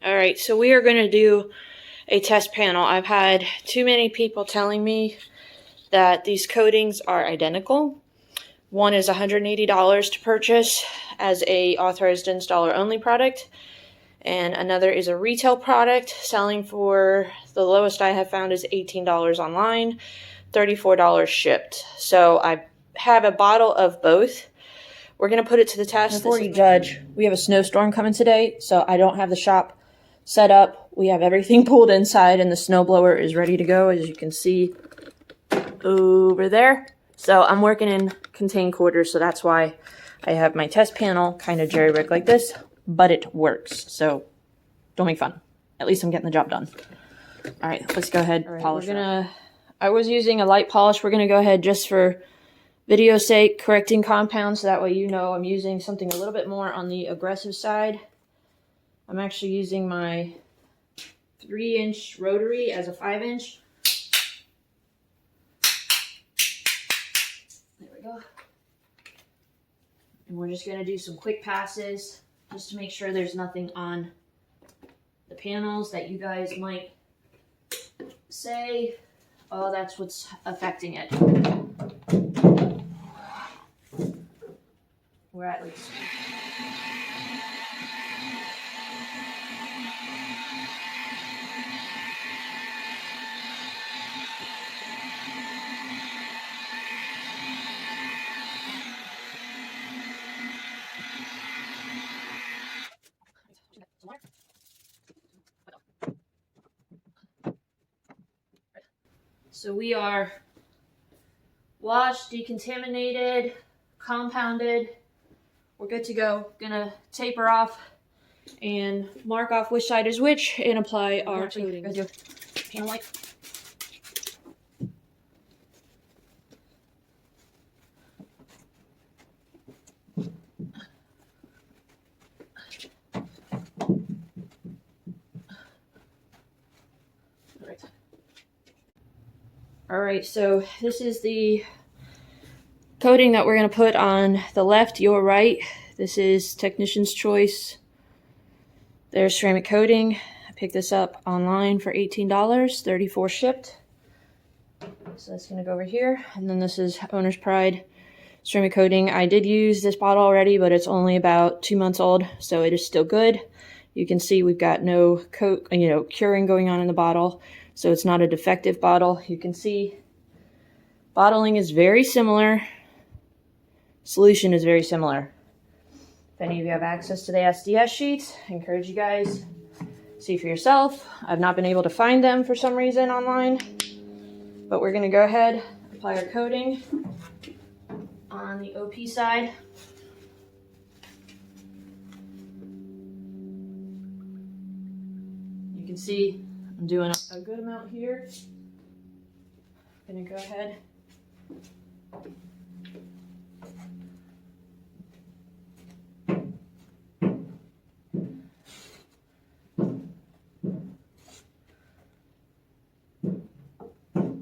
Alright, so we are going to do a test panel. I've had too many people telling me that these coatings are identical. One is $180 to purchase as a authorized installer only product, and another is a retail product selling for, the lowest I have found is $18 online, $34 shipped. So I have a bottle of both. We're going to put it to the test. Before you judge, we have a snowstorm coming today, so I don't have the shop set up. We have everything pulled inside, and the snowblower is ready to go, as you can see over there. So I'm working in contained quarters, so that's why I have my test panel kind of jerry-rigged like this, but it works. So don't make fun. At least I'm getting the job done. All right, let's go ahead and polish. I was using a light polish. We're going to go ahead, just for video's sake, correcting compounds, so that way you know I'm using something a little bit more on the aggressive side. I'm actually using my 3-inch rotary as a 5-inch. There we go. And we're just going to do some quick passes just to make sure there's nothing on the panels that you guys might say, oh, that's what's affecting it. We're at least. So we are washed, decontaminated, compounded. We're good to go. Gonna taper off and mark off which side is which and apply our coatings. Panel wipe. Alright, so this is the coating that we're going to put on the left, your right. This is Technician's Choice. There's ceramic coating. I picked this up online for $18, $34 shipped. So that's going to go over here. And then this is Owner's Pride ceramic coating. I did use this bottle already, but it's only about 2 months old, so it is still good. You can see we've got no curing going on in the bottle, so it's not a defective bottle. You can see bottling is very similar. Solution is very similar. If any of you have access to the SDS sheets, I encourage you guys see for yourself. I've not been able to find them for some reason online, but we're going to go ahead, apply our coating on the OP side. You can see I'm doing a good amount here. I'm going to go ahead.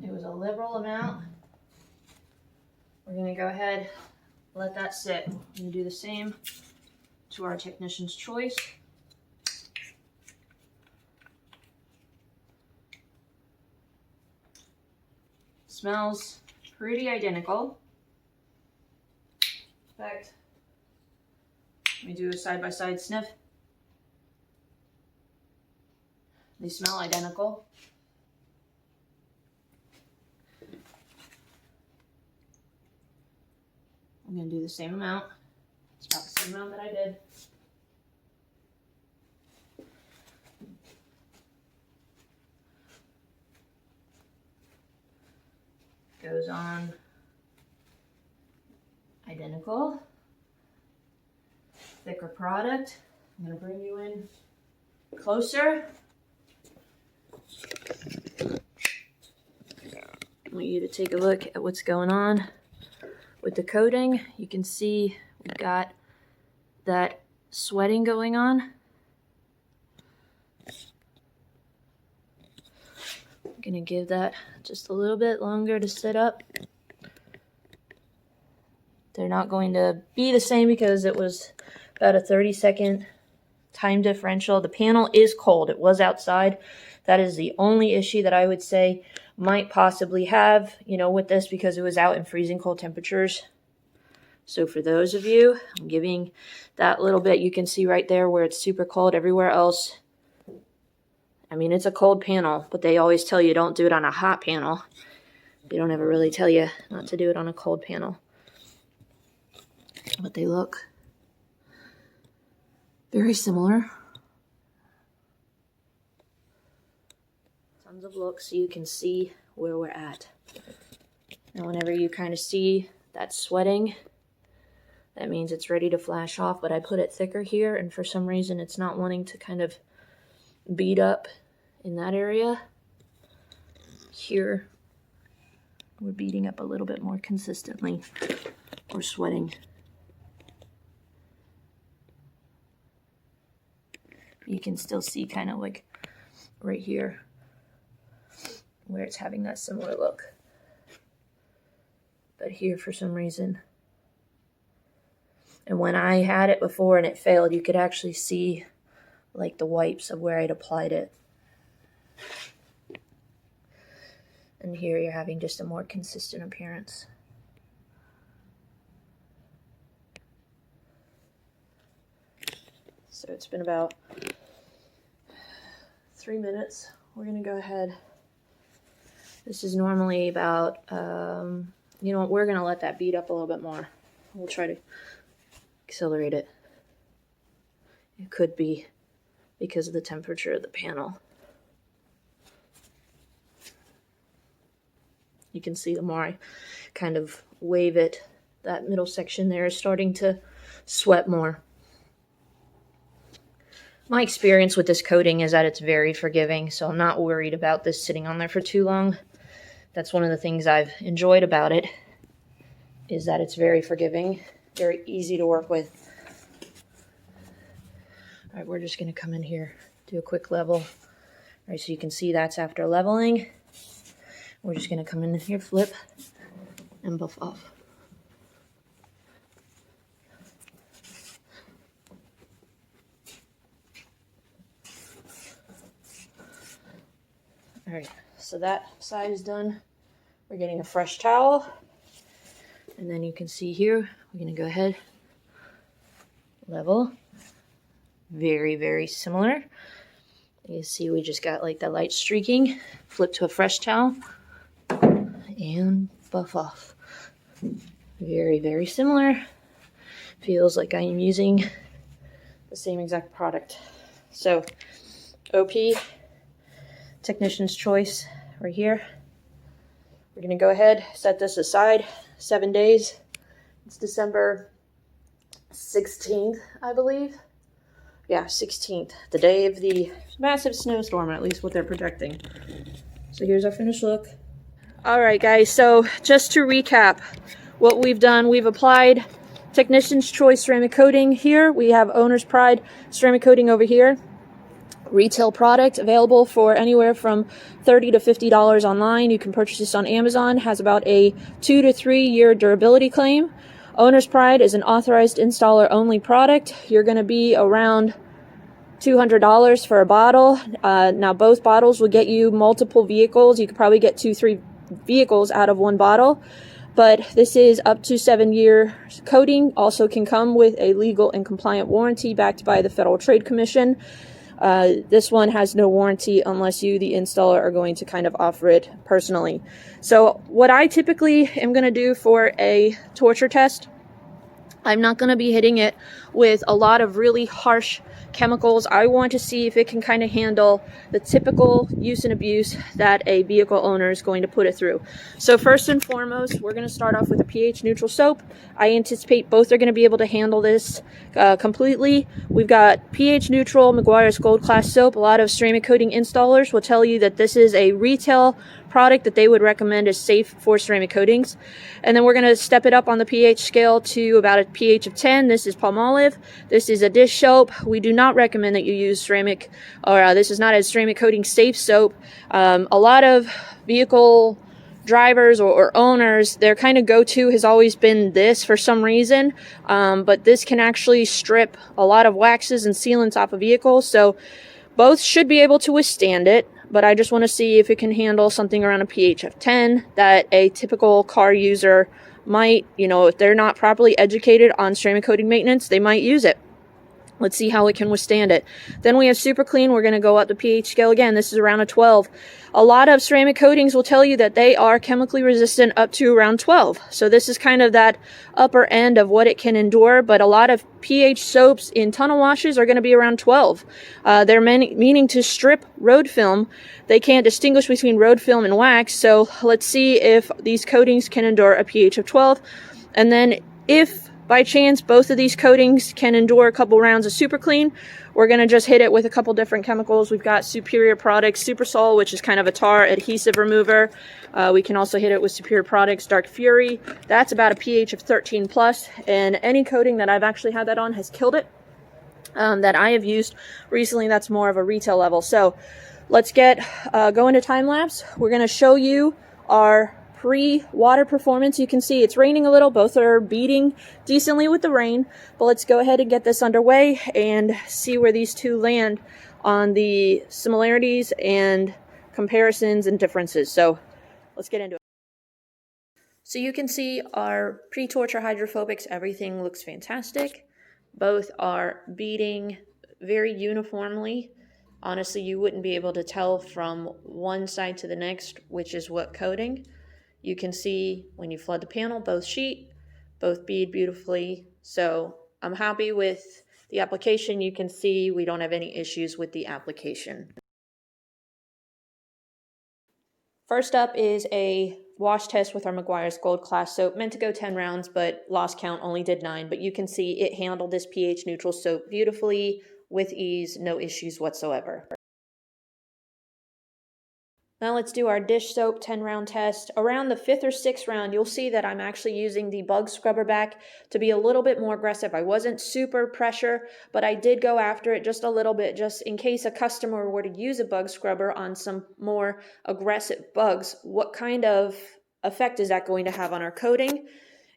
It was a liberal amount. We're going to go ahead, let that sit. I'm going to do the same to our Technician's Choice. Smells pretty identical. In fact, let me do a side-by-side sniff. They smell identical. I'm going to do the same amount. It's about the same amount that I did. Goes on identical. Thicker product. I'm going to bring you in closer. I want you to take a look at what's going on with the coating. You can see we've got that sweating going on. I'm going to give that just a little bit longer to sit up. They're not going to be the same because it was about a 30-second time differential. The panel is cold. It was outside. That is the only issue that I would say might possibly have, you know, with this, because it was out in freezing cold temperatures. So for those of you, I'm giving that little bit. You can see right there where it's super cold. Everywhere else, I mean, it's a cold panel, but they always tell you don't do it on a hot panel. They don't ever really tell you not to do it on a cold panel. But they look very similar. Tons of looks so you can see where we're at. And whenever you kind of see that sweating, that means it's ready to flash off. But I put it thicker here, and for some reason it's not wanting to kind of bead up in that area. Here, we're beading up a little bit more consistently, or sweating. You can still see kind of like right here where it's having that similar look. But here, for some reason, and when I had it before and it failed, you could actually see like the wipes of where I'd applied it. And here you're having just a more consistent appearance. So it's been about 3 minutes. We're gonna go ahead. This is normally about, you know what, we're gonna let that bead up a little bit more. We'll try to accelerate it. It could be because of the temperature of the panel. You can see the more I kind of wave it, that middle section there is starting to sweat more. My experience with this coating is that it's very forgiving, so I'm not worried about this sitting on there for too long. That's one of the things I've enjoyed about it, is that it's very forgiving, very easy to work with. All right, we're just going to come in here, do a quick level. All right, so you can see that's after leveling. We're just going to come in here, flip, and buff off. All right, so that side is done. We're getting a fresh towel. And then you can see here, we're going to go ahead, level. Very, very similar. You see we just got like the light streaking. Flip to a fresh towel and buff off. Very, very similar. Feels like I am using the same exact product. So OP, Technician's Choice right here. We're going to go ahead, set this aside 7 days. It's December 16th, I believe. Yeah, 16th, the day of the massive snowstorm, at least what they're projecting. So here's our finished look. All right, guys, so just to recap what we've done, we've applied Technician's Choice ceramic coating here. We have Owner's Pride ceramic coating over here. Retail product available for anywhere from $30 to $50 online. You can purchase this on Amazon. Has about a 2 to 3 year durability claim. Owner's Pride is an authorized installer only product. You're going to be around $200 for a bottle. Now both bottles will get you multiple vehicles. You could probably get 2-3 vehicles out of one bottle. But this is up to 7 year coating. Also can come with a legal and compliant warranty backed by the Federal Trade Commission. This one has no warranty unless you, the installer, are going to kind of offer it personally. So what I typically am going to do for a torture test, I'm not going to be hitting it with a lot of really harsh chemicals. I want to see if it can kind of handle the typical use and abuse that a vehicle owner is going to put it through. So first and foremost, we're going to start off with a pH neutral soap. I anticipate both are going to be able to handle this completely. We've got pH neutral Meguiar's Gold Class soap. A lot of ceramic coating installers will tell you that this is a retail product that they would recommend as safe for ceramic coatings. And then we're going to step it up on the pH scale to about a pH of 10. This is Palmolive. This is a dish soap. We do not recommend that you use ceramic, or this is not a ceramic coating safe soap. A lot of vehicle drivers or owners, their kind of go-to has always been this for some reason, but this can actually strip a lot of waxes and sealants off a vehicle, so both should be able to withstand it, but I just want to see if it can handle something around a pH of 10 that a typical car user might, if they're not properly educated on ceramic coating maintenance, they might use it. Let's see how it can withstand it. Then we have Super Clean. We're going to go up the pH scale again. This is around a 12. A lot of ceramic coatings will tell you that they are chemically resistant up to around 12. So this is kind of that upper end of what it can endure, but a lot of pH soaps in tunnel washes are going to be around 12. They're meaning to strip road film. They can't distinguish between road film and wax, so let's see if these coatings can endure a pH of 12. And then if by chance both of these coatings can endure a couple rounds of Super Clean, we're going to just hit it with a couple different chemicals. We've got Superior Products Super Sol, which is kind of a tar adhesive remover. We can also hit it with Superior Products Dark Fury. That's about a pH of 13 plus, and any coating that I've actually had that on has killed it. That I have used recently, that's more of a retail level. So let's go into time lapse. We're going to show you our pre-water performance. You can see it's raining a little. Both are beating decently with the rain, but let's go ahead and get this underway and see where these two land on the similarities and comparisons and differences. So let's get into it. So you can see our pre-torture hydrophobics, everything looks fantastic. Both are beating very uniformly. Honestly, you wouldn't be able to tell from one side to the next which is what coating. You can see when you flood the panel, both bead beautifully. So I'm happy with the application. You can see we don't have any issues with the application. First up is a wash test with our Meguiar's Gold Class soap. Meant to go 10 rounds, but lost count, only did 9. But you can see it handled this pH neutral soap beautifully, with ease, no issues whatsoever. Now let's do our dish soap 10 round test. Around the 5th or 6th round, you'll see that I'm actually using the bug scrubber back to be a little bit more aggressive. I wasn't super pressure, but I did go after it just a little bit, just in case a customer were to use a bug scrubber on some more aggressive bugs. What kind of effect is that going to have on our coating?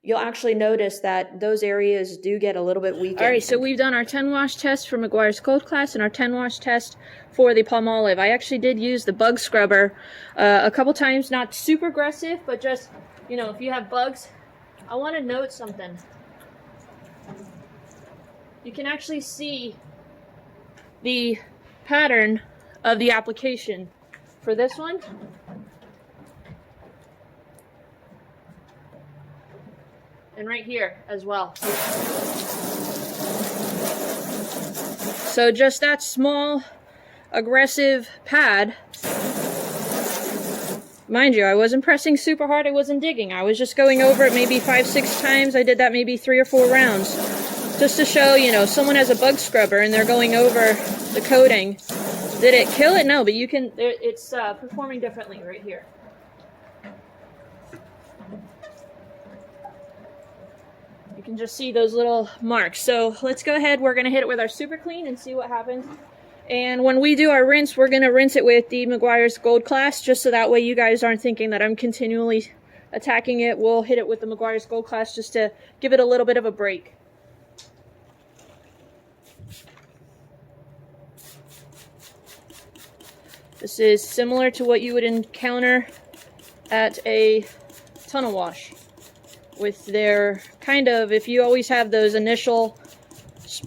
You'll actually notice that those areas do get a little bit weakened. All right, so we've done our 10 wash test for Meguiar's Gold Class and our 10 wash test for the Palmolive. I actually did use the bug scrubber a couple times, not super aggressive, but just, if you have bugs. I want to note something. You can actually see the pattern of the application for this one. And right here as well. So just that small, aggressive pad. Mind you, I wasn't pressing super hard, I wasn't digging. I was just going over it maybe 5-6 times. I did that maybe 3 or 4 rounds. Just to show, someone has a bug scrubber and they're going over the coating. Did it kill it? No, but it's performing differently right here. You can just see those little marks. So let's go ahead. We're going to hit it with our Super Clean and see what happens. And when we do our rinse, we're going to rinse it with the Meguiar's Gold Class, just so that way you guys aren't thinking that I'm continually attacking it. We'll hit it with the Meguiar's Gold Class just to give it a little bit of a break. This is similar to what you would encounter at a tunnel wash. With their if you always have those initial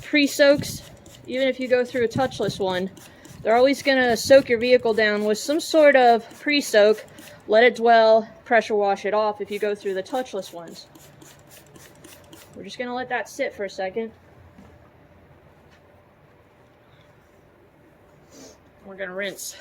pre-soaks, even if you go through a touchless one, they're always going to soak your vehicle down with some sort of pre-soak, let it dwell, pressure wash it off if you go through the touchless ones. We're just going to let that sit for a second. We're going to rinse.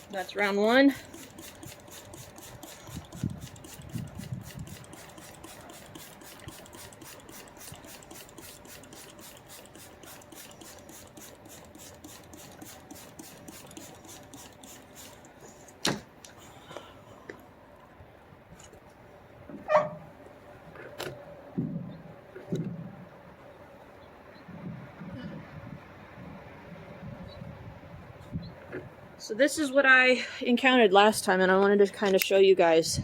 That's round 1. So this is what I encountered last time, and I wanted to kind of show you guys.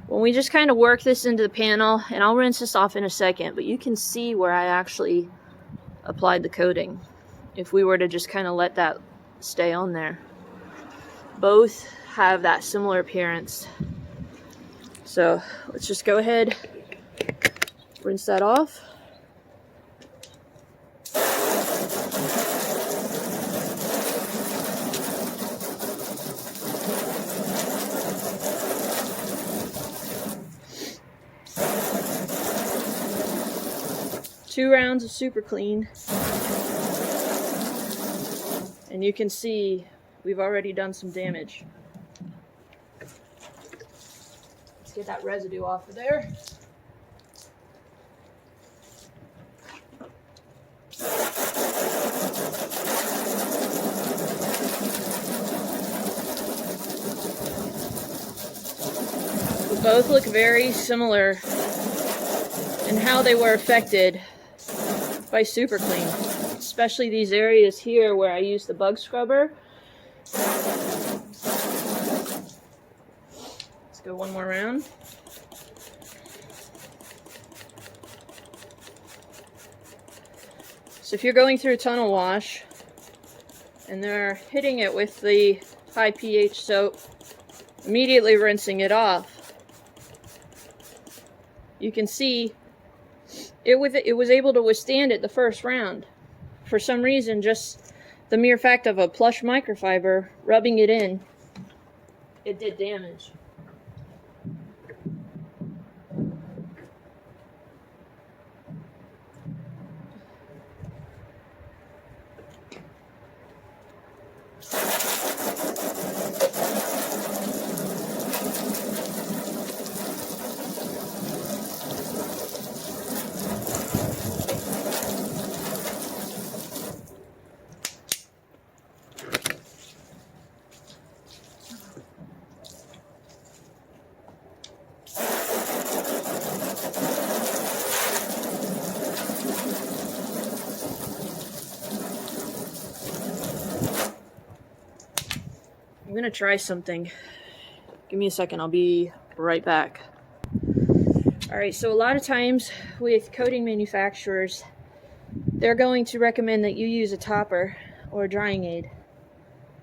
When we just kind of work this into the panel, and I'll rinse this off in a second, but you can see where I actually applied the coating. If we were to just kind of let that stay on there. Both have that similar appearance. So let's just go ahead, rinse that off. Two rounds of Super Clean, and you can see we've already done some damage. Let's get that residue off of there. They both look very similar in how they were affected by Super Clean, especially these areas here where I used the bug scrubber. Let's go one more round. So if you're going through a tunnel wash and they're hitting it with the high pH soap, immediately rinsing it off, you can see it was able to withstand it the first round. For some reason, just the mere fact of a plush microfiber rubbing it in, it did damage. I'm gonna try something. Give me a second, I'll be right back. Alright, so a lot of times with coating manufacturers, they're going to recommend that you use a topper or a drying aid.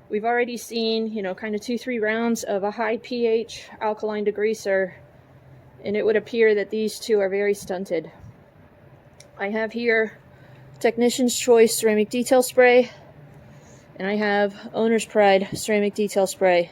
We've already seen, you know, kind of 2-3 rounds of a high pH alkaline degreaser, and it would appear that these two are very stunted. I have here Technician's Choice Ceramic Detail Spray, and I have Owner's Pride Ceramic Detail Spray.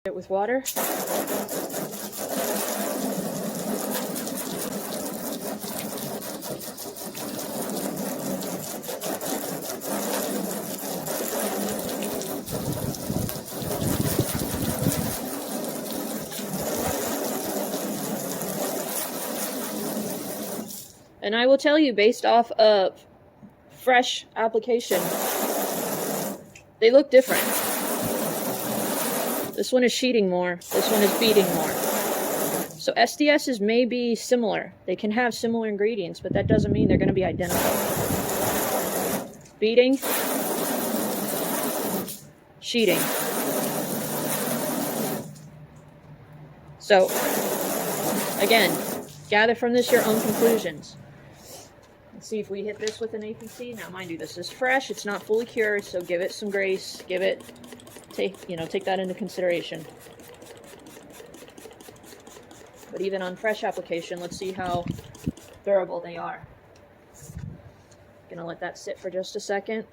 It with water. And I will tell you, based off of fresh application, they look different. This one is sheeting more, this one is beading more. So SDSs may be similar. They can have similar ingredients, but that doesn't mean they're going to be identical. Beading, sheeting. So, again, gather from this your own conclusions. Let's see if we hit this with an APC. Now, mind you, this is fresh. It's not fully cured, so give it some grace. Take that into consideration. But even on fresh application, let's see how durable they are. Gonna let that sit for just a second.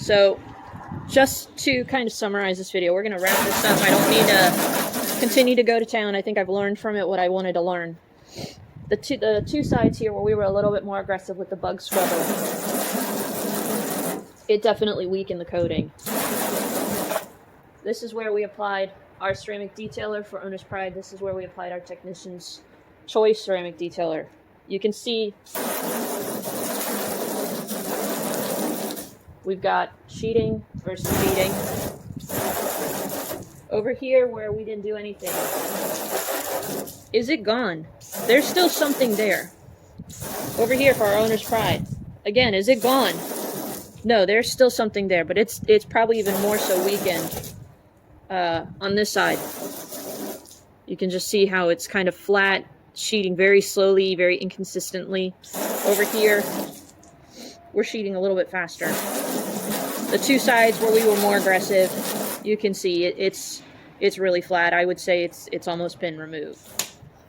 So just to kind of summarize this video, we're going to wrap this up. I don't need to continue to go to town. I think I've learned from it what I wanted to learn. The two sides here where we were a little bit more aggressive with the bug scrubber, it definitely weakened the coating. This is where we applied our ceramic detailer for Owner's Pride. This is where we applied our Technician's Choice ceramic detailer. You can see we've got sheeting versus beading. Over here where we didn't do anything, is it gone? There's still something there. Over here for our Owner's Pride, again, is it gone? No, there's still something there, but it's probably even more so weakened on this side. You can just see how it's kind of flat, sheeting very slowly, very inconsistently. Over here, we're sheeting a little bit faster. The two sides where we were more aggressive, you can see it's really flat. I would say it's almost been removed.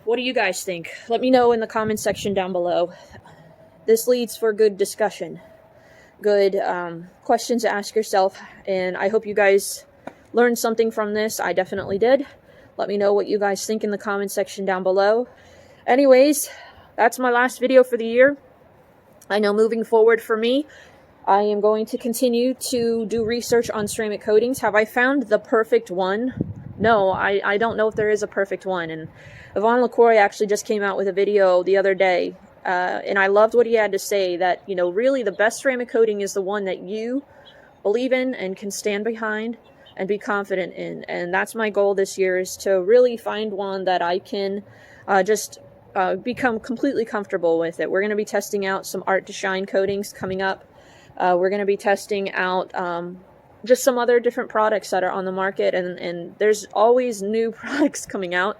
What do you guys think? Let me know in the comment section down below. This leads for good discussion, good questions to ask yourself, and I hope you guys learned something from this. I definitely did. Let me know what you guys think in the comment section down below. Anyways, that's my last video for the year. I know moving forward for me, I am going to continue to do research on ceramic coatings. Have I found the perfect one? No, I don't know if there is a perfect one. And Yvon LaCroix actually just came out with a video the other day, and I loved what he had to say, that, you know, really the best ceramic coating is the one that you believe in and can stand behind and be confident in. And that's my goal this year, is to really find one that I can just become completely comfortable with it. We're going to be testing out some Art to Shine coatings coming up. We're going to be testing out just some other different products that are on the market, and there's always new products coming out,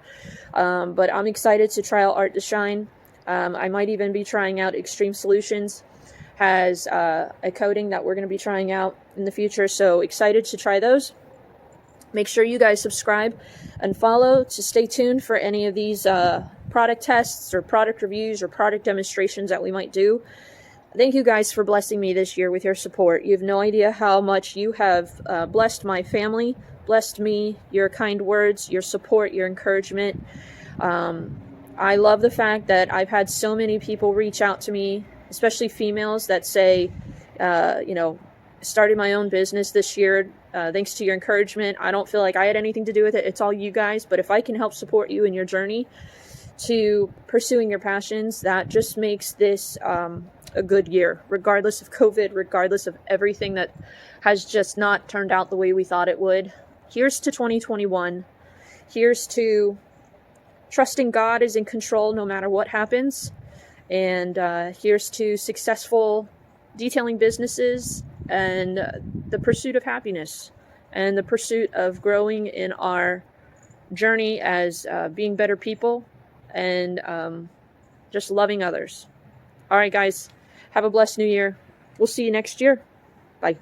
but I'm excited to try out Art to Shine. I might even be trying out Extreme Solutions, has a coating that we're going to be trying out in the future, so excited to try those. Make sure you guys subscribe and follow to stay tuned for any of these product tests or product reviews or product demonstrations that we might do. Thank you guys for blessing me this year with your support. You have no idea how much you have blessed my family, blessed me, your kind words, your support, your encouragement. I love the fact that I've had so many people reach out to me, especially females, that say, you know, started my own business this year thanks to your encouragement. I don't feel like I had anything to do with it. It's all you guys. But if I can help support you in your journey to pursuing your passions, that just makes this a good year, regardless of COVID, regardless of everything that has just not turned out the way we thought it would. Here's to 2021. Here's to trusting God is in control no matter what happens. And here's to successful detailing businesses and the pursuit of happiness and the pursuit of growing in our journey as being better people and just loving others. All right, guys. Have a blessed new year. We'll see you next year. Bye.